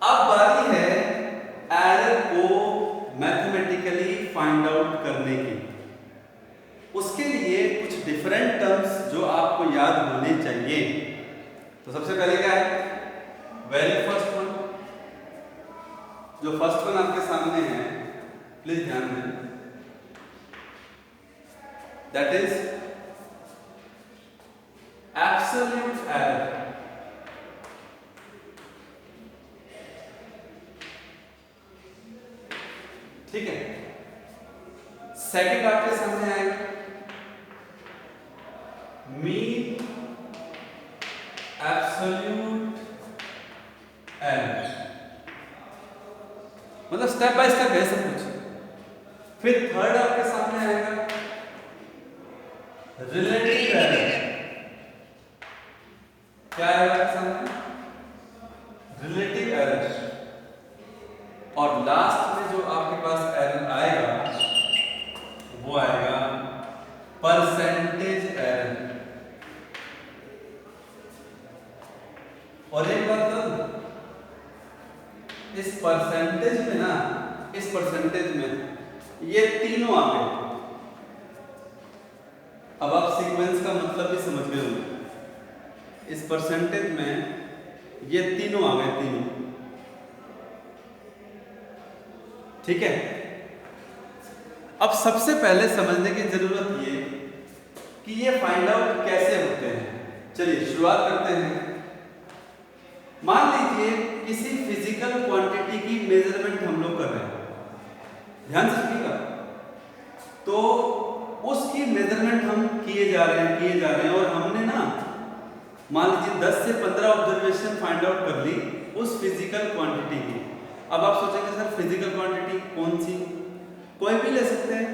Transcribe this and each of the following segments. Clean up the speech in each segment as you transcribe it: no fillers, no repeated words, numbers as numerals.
अब बारी है एरर को मैथमेटिकली फाइंड आउट करने की। उसके लिए कुछ डिफरेंट टर्म्स जो आपको याद होने चाहिए। तो सबसे पहले क्या है, वेरी फर्स्ट वन, जो फर्स्ट वन आपके सामने है, प्लीज ध्यान दें, दैट इज एब्सोल्यूट एरर। ठीक है। सेकंड आपके सामने आएगा मीन एब्सोल्यूट एरर, मतलब स्टेप बाय स्टेप है सब कुछ। फिर थर्ड आपके सामने आएगा रिलेटिव एरर। क्या आएगा आपके सामने? Relative error. और लास्ट में जो आपके पास एरर आएगा वो आएगा परसेंटेज एरर। और एक बात तो, इस परसेंटेज में ना, इस परसेंटेज में ये तीनों आ गए। अब आप सीक्वेंस का मतलब भी समझ गए होंगे। इस परसेंटेज में ये तीनों आ गए, तीनों। ठीक है। अब सबसे पहले समझने की जरूरत ये कि ये फाइंड आउट कैसे होते हैं। चलिए शुरुआत करते हैं। मान लीजिए किसी फिजिकल क्वांटिटी की मेजरमेंट हम लोग कर रहे हैं, ध्यान से सुनिएगा। तो उसकी मेजरमेंट हम किए जा रहे हैं और हमने ना मान लीजिए 10 से 15 ऑब्जर्वेशन फाइंड आउट कर ली उस फिजिकल क्वांटिटी की। अब आप सोचेंगे सर फिजिकल क्वांटिटी कौन सी? कोई भी ले सकते हैं।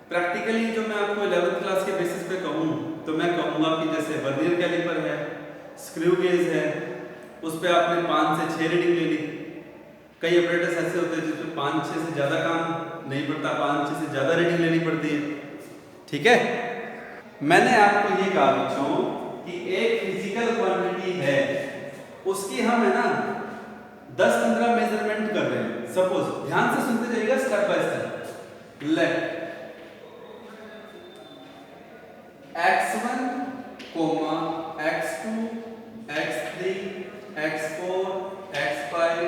प्रैक्टिकली जो मैं आपको 11th क्लास के बेसिस पे कहूँ तो मैं कहूँगा कि जैसे वर्नियर कैलिपर है, स्क्रू गेज है, उस पर आपने 5 से 6 रीडिंग ले ली। कई ऑपरेटर्स ऐसे होते हैं जिसमें 5-6 से ज़्यादा काम नहीं पड़ता, 5-6 से ज़्यादा रीडिंग लेनी पड़ती है। ठीक है। मैंने आपको ये कहा बच्चों कि एक फिजिकल क्वांटिटी है, उसकी हम है ना 10-15 मेजरमेंट कर रहे हैं। सपोज, ध्यान से सुनते जाइएगा step by step. Let x1, x2, x3, x4, x5,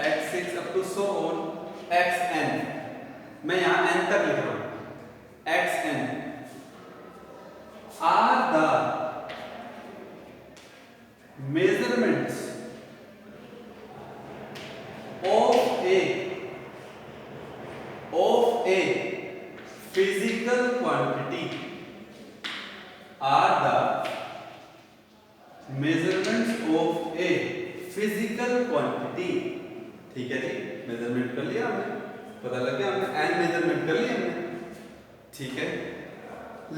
x6 up to so on xn। मैं यहां n तक लिख रहा हूं। xn are the measurements of a physical quantity, are the measurements of a physical quantity। ठीक है जी, measurement कर लिया हमने, पता लग गया हमने n मेजरमेंट कर लिया हमने। ठीक है।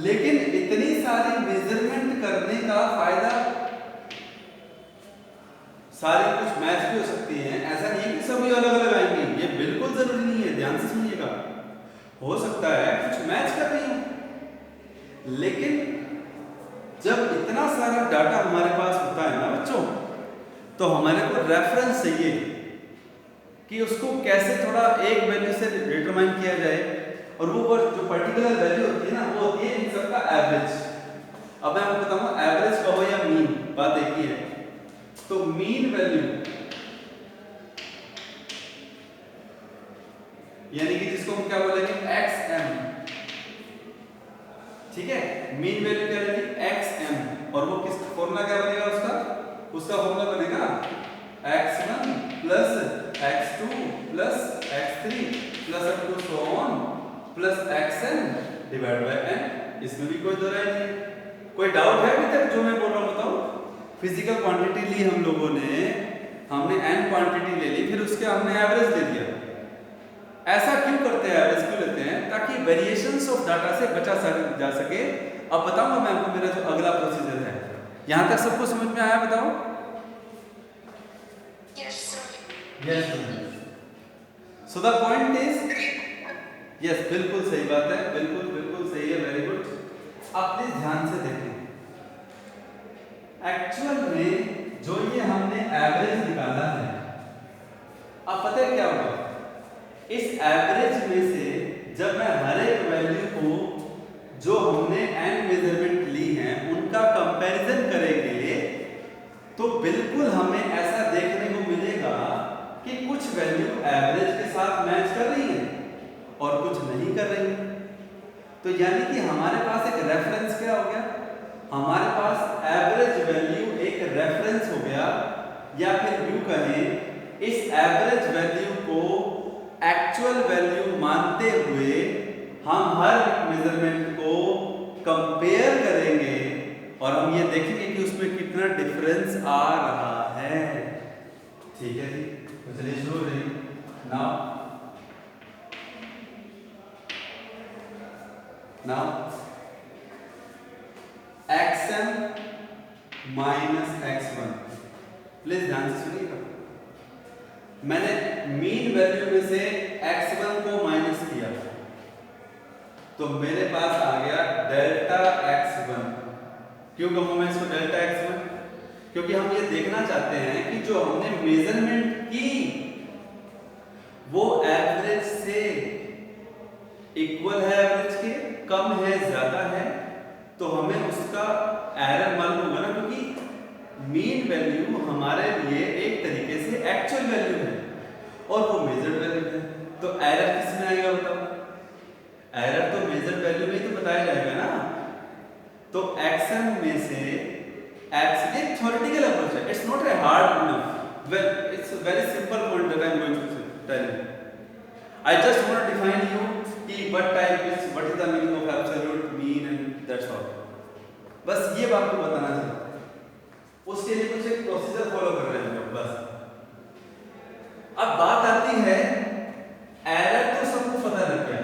लेकिन इतनी सारी मेजरमेंट करने का फायदा, सारी कुछ मैच भी हो सकती हैं, ऐसा नहीं कि सभी अलग अलग आएंगी, ये बिल्कुल जरूरी नहीं है। ध्यान से सुनिएगा, हो सकता है कुछ मैच कर रही हो, लेकिन जब इतना सारा डाटा हमारे पास होता है ना बच्चों, तो हमारे को रेफरेंस चाहिए कि उसको कैसे थोड़ा एक वैल्यू से डिटरमाइन किया जाए। और वो जो पर्टिकुलर वैल्यू होती है ना, वो होती है इन सबका एवरेज। अब मैं आपको बताऊंगा एवरेज कहो या मीन, बात एक ही है। तो मीन वैल्यू यानी कि जिसको हम क्या बोलेंगे xm। ठीक है। मीन वैल्यू क्या रहेगी xm, और वो किस फॉर्मूला क्या बनेगा उसका? उसका फॉर्मूला बनेगा x1 plus x2 plus x3 plus up to so on plus xn divide by n। इसमें भी कोई दो राय नहीं है। कोई डाउट है अभी तक जो मैं बोल रहा हूं? बताओ। फिजिकल क्वांटिटी ली हम लोगों ने, हमने n क्वांटिटी ले ली, फिर उसके हमने एवरेज ले लिया। ऐसा क्यों करते हैं, एवरेज क्यों लेते हैं? ताकि वेरिएशंस ऑफ डाटा से बचा जा सके। अब बताऊंगा मैं आपको मेरा जो अगला प्रोसीजर है। यहां तक सबको समझ में आया? बताओ। Yes sir. Yes. So the point is, yes बिल्कुल सही बात है, बिल्कुल बिल्कुल सही है, वेरी गुड। अब प्लीज ध्यान से देखें, एक्चुअल में जो ये हमने एवरेज निकाला है, एवरेज में से जब मैं हर एक वैल्यू को जो हमने n मेजरमेंट ली हैं उनका कंपैरिजन करेंगे तो बिल्कुल हमें ऐसा देखने को मिलेगा कि कुछ वैल्यू एवरेज के साथ मैच कर रही है और कुछ नहीं कर रही है। तो यानी कि हमारे पास एक रेफरेंस क्या हो गया, हमारे पास एवरेज वैल्यू एक रेफरेंस हो गया, या फिर यूं कहें इस एवरेज वैल्यू को एक्चुअल वैल्यू मानते हुए हम हर मेजरमेंट को कंपेयर करेंगे और हम ये देखेंगे कि उसमें कितना डिफरेंस आ रहा है। ठीक है जी, तो चलिए शुरू करें। Now xm minus x1, please ध्यान से सुनिएगा। मैंने मीन वैल्यू में से x1 को माइनस किया तो मेरे पास आ गया डेल्टा x1। क्यों कहूं मैं इसको डेल्टा x1? क्योंकि हम ये देखना चाहते हैं कि जो हमने मेजरमेंट की वो एवरेज से इक्वल है, एवरेज के कम है, ज्यादा है, तो हमें उसका एरर मालूम होगा ना, क्योंकि मीन वैल्यू हमारे लिए एक तरीके से एक्चुअल वैल्यू है और वो मेजर्ड वैल्यू है। तो एरर किस में आएगा बताओ? एरर तो मेजर्ड वैल्यू में ही तो बताया जाएगा ना। तो xm में से x, ये थ्योरेटिकल अप्रोच है, it's not a hard enough, well it's a very simple point that I am going to tell you. I just want to define you कि what is the meaning of absolute, mean and that's all। बस ये बात को बताना चाहता हूँ, उसके लिए कुछ एक प्रोसीजर फॉलो कर रहे हैं हम बस। अब बात आती है एरर, तो सबको पता लग गया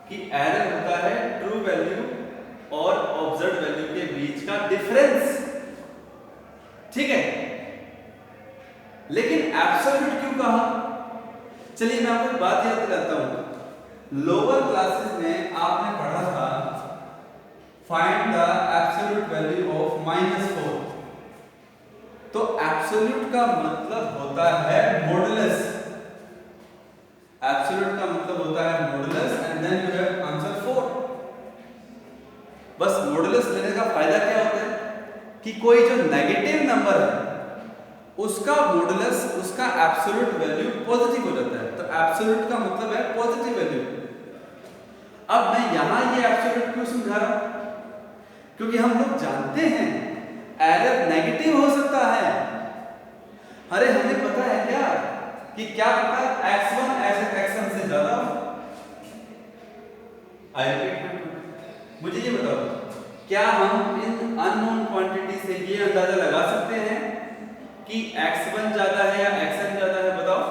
कि एरर होता है ट्रू वैल्यू और ऑब्जर्व वैल्यू के बीच का डिफरेंस, ठीक है। लेकिन एब्सोल्यूट क्यों कहा? चलिए मैं आपको बात याद दिलाता हूं। लोअर क्लासेस में आपने पढ़ा था find the absolute value of -4। तो एब्सोल्यूट का मतलब होता है मॉडुलस, एब्सोल्यूट का मतलब होता है modulus and then you have answer 4। बस मॉडुलस लेने का फायदा क्या होता है कि कोई जो नेगेटिव नंबर है उसका मॉडुलस, उसका एब्सोल्यूट वैल्यू पॉजिटिव हो जाता है। तो एब्सोल्यूट का मतलब है पॉजिटिव वैल्यू। अब मैं यहां ये एब्सोल्यूट क्यों समझा रहा हूं? क्योंकि हम लोग जानते हैं एरर नेगेटिव हो सकता है। अरे हमें पता है क्या कि क्या पता x1 ऐसे x1 से ज्यादा हो। आई रिपीट, मुझे ये बताओ, क्या हम इन अननोन क्वांटिटी से ये अंदाजा लगा सकते हैं कि x1 ज्यादा है या xn ज्यादा है? बताओ।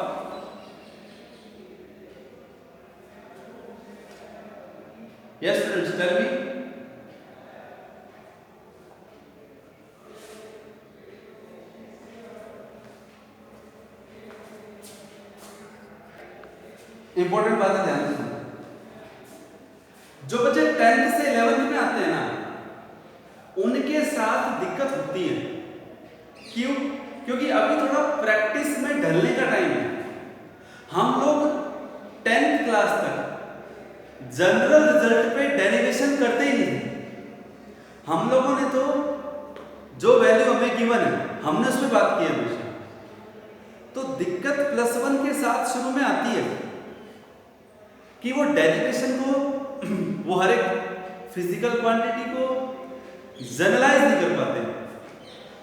Yes students, tell me. Important बात है, ध्यान से। जो बच्चे 10th से 11th में आते हैं ना, उनके साथ दिक्कत होती है। क्यों? क्योंकि अभी थोड़ा प्रैक्टिस में ढलने का टाइम है। हम लोग 10th क्लास तक जनरल रिजल्ट पे डेरिवेशन करते ही नहीं थे। हम लोगों ने तो जो वैल्यू हमें गिवन है हमने उस पर बात की है हमेशा। तो दिक्कत +1 के साथ शुरू में आती है कि वो डेरिवेशन को, वो हर एक फिजिकल क्वांटिटी को जनरलाइज नहीं कर पाते।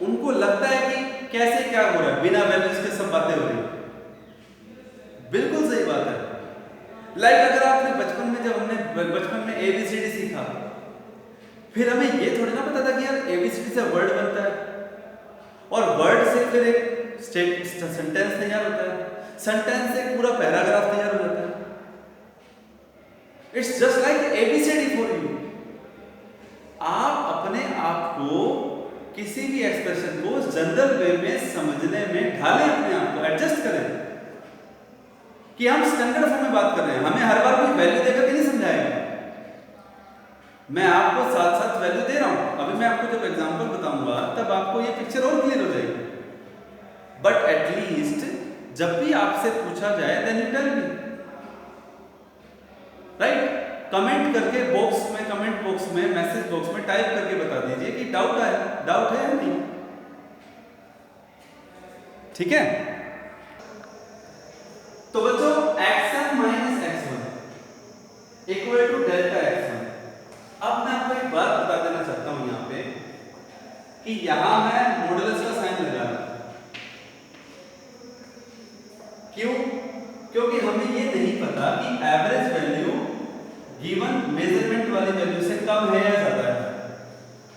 उनको लगता है कि कैसे क्या हो रहा है, बिना वैल्यूज के सब बातें हो रही है। बिल्कुल सही बात है। लाइक अगर आपने बचपन में, जब हमने बचपन में ABCD सीखा, फिर हमें ये थोड़ी ना पता था कि यार ABCD से वर्ड बनता है और वर्ड से फिर एक सेंटेंस तैयार होता है, सेंटेंस से एक पूरा पैराग्राफ तैयार हो जाता है। It's just like ABCD for you. आप अपने आप को किसी भी एक्सप्रेशन को जनरल वे में समझने में ढालें, अपने आप को एडजस्ट करें कि हम स्टैंडर्ड फॉर्म में बात कर रहे हैं। हमें हर बार कोई वैल्यू देकर के नहीं समझाएगा। मैं आपको साथ साथ वैल्यू दे रहा हूं। अभी मैं आपको जब एग्जांपल बताऊंगा तब आपको ये पिक्चर और क्लियर हो जाएगी। बट एटलीस्ट जब भी आपसे पूछा जाए then you tell me, right? Comment करके बॉक्स में, कमेंट बॉक्स में, मैसेज बॉक्स में टाइप करके बता दीजिए कि डाउट है या नहीं, ठीक है? तो बच्चों x1 minus x1 equal to delta x1। अब मैं आपको एक बात बता देना चाहता हूं यहां पे कि यहां मैं मॉडुलस का साइन लगा रहा हूं। क्यों? क्योंकि हमें ये नहीं पता कि एवरेज वैल्यू गिवन मेजरमेंट वाली वैल्यू से कम है या ज्यादा है।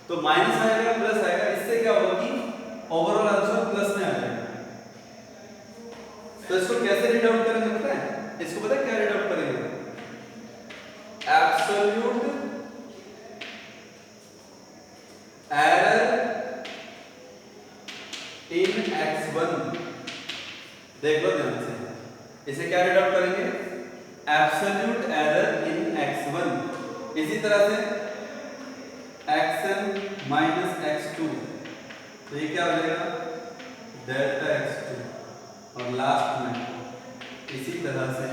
तो माइनस आएगा, प्लस आएगा, इससे क्या होगा कि ओवरऑल आंसर प्लस में आ जाएगा। तो इसको कैसे रीड आउट करेंगे पता है? इसको पता है क्या रीड आउट करेंगे? Absolute error in x1। देख लो ध्यान से, इसे क्या रीड आउट करेंगे? Absolute error in x1। इसी तरह से xn माइनस x2, तो ये क्या हो जाएगा? Delta x2। और लास्ट में इसी तरह से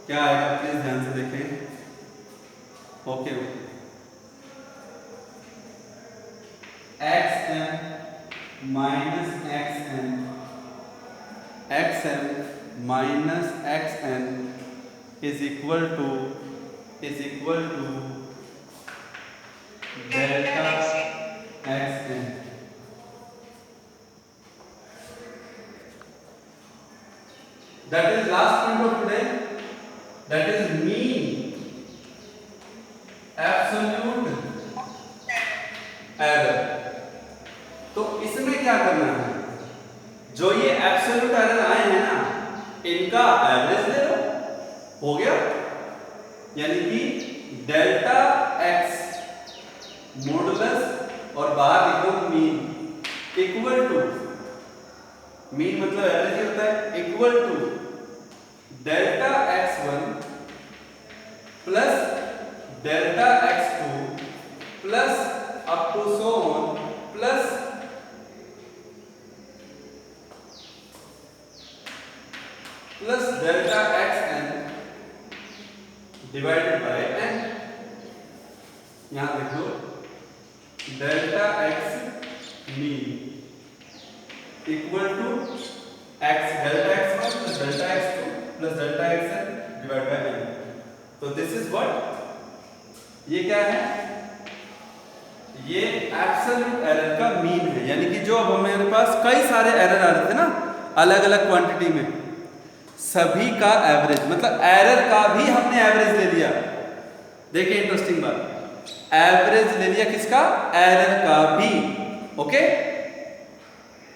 क्या आएगा, प्लीज ध्यान से देखें। Okay, xm minus xn is equal to delta xn। That is last point of today. That is mean absolute error। तो इसमें क्या करना है? जो ये एब्सोल्यूट एरर आए हैं ना, इनका एवरेज ले लो, हो गया। यानी कि डेल्टा x मॉडुलस और बाहर लिखो मीन इक्वल टू, मीन मतलब एवरेज ही होता है, equal to delta x1 plus delta x2 plus up to so on plus delta xn divided by n। यहां देखो delta x mean equal to x delta x1 plus delta x2 plus delta xn divide by n। तो this is what, ये क्या है? ये absolute error का mean है। यानी कि जो अब हमारे पास कई सारे एरर आ रहे थे ना अलग अलग क्वांटिटी में, सभी का एवरेज, मतलब एरर का भी हमने एवरेज ले लिया। देखिए इंटरेस्टिंग बात, एवरेज ले लिया किसका? एरर का भी। ओके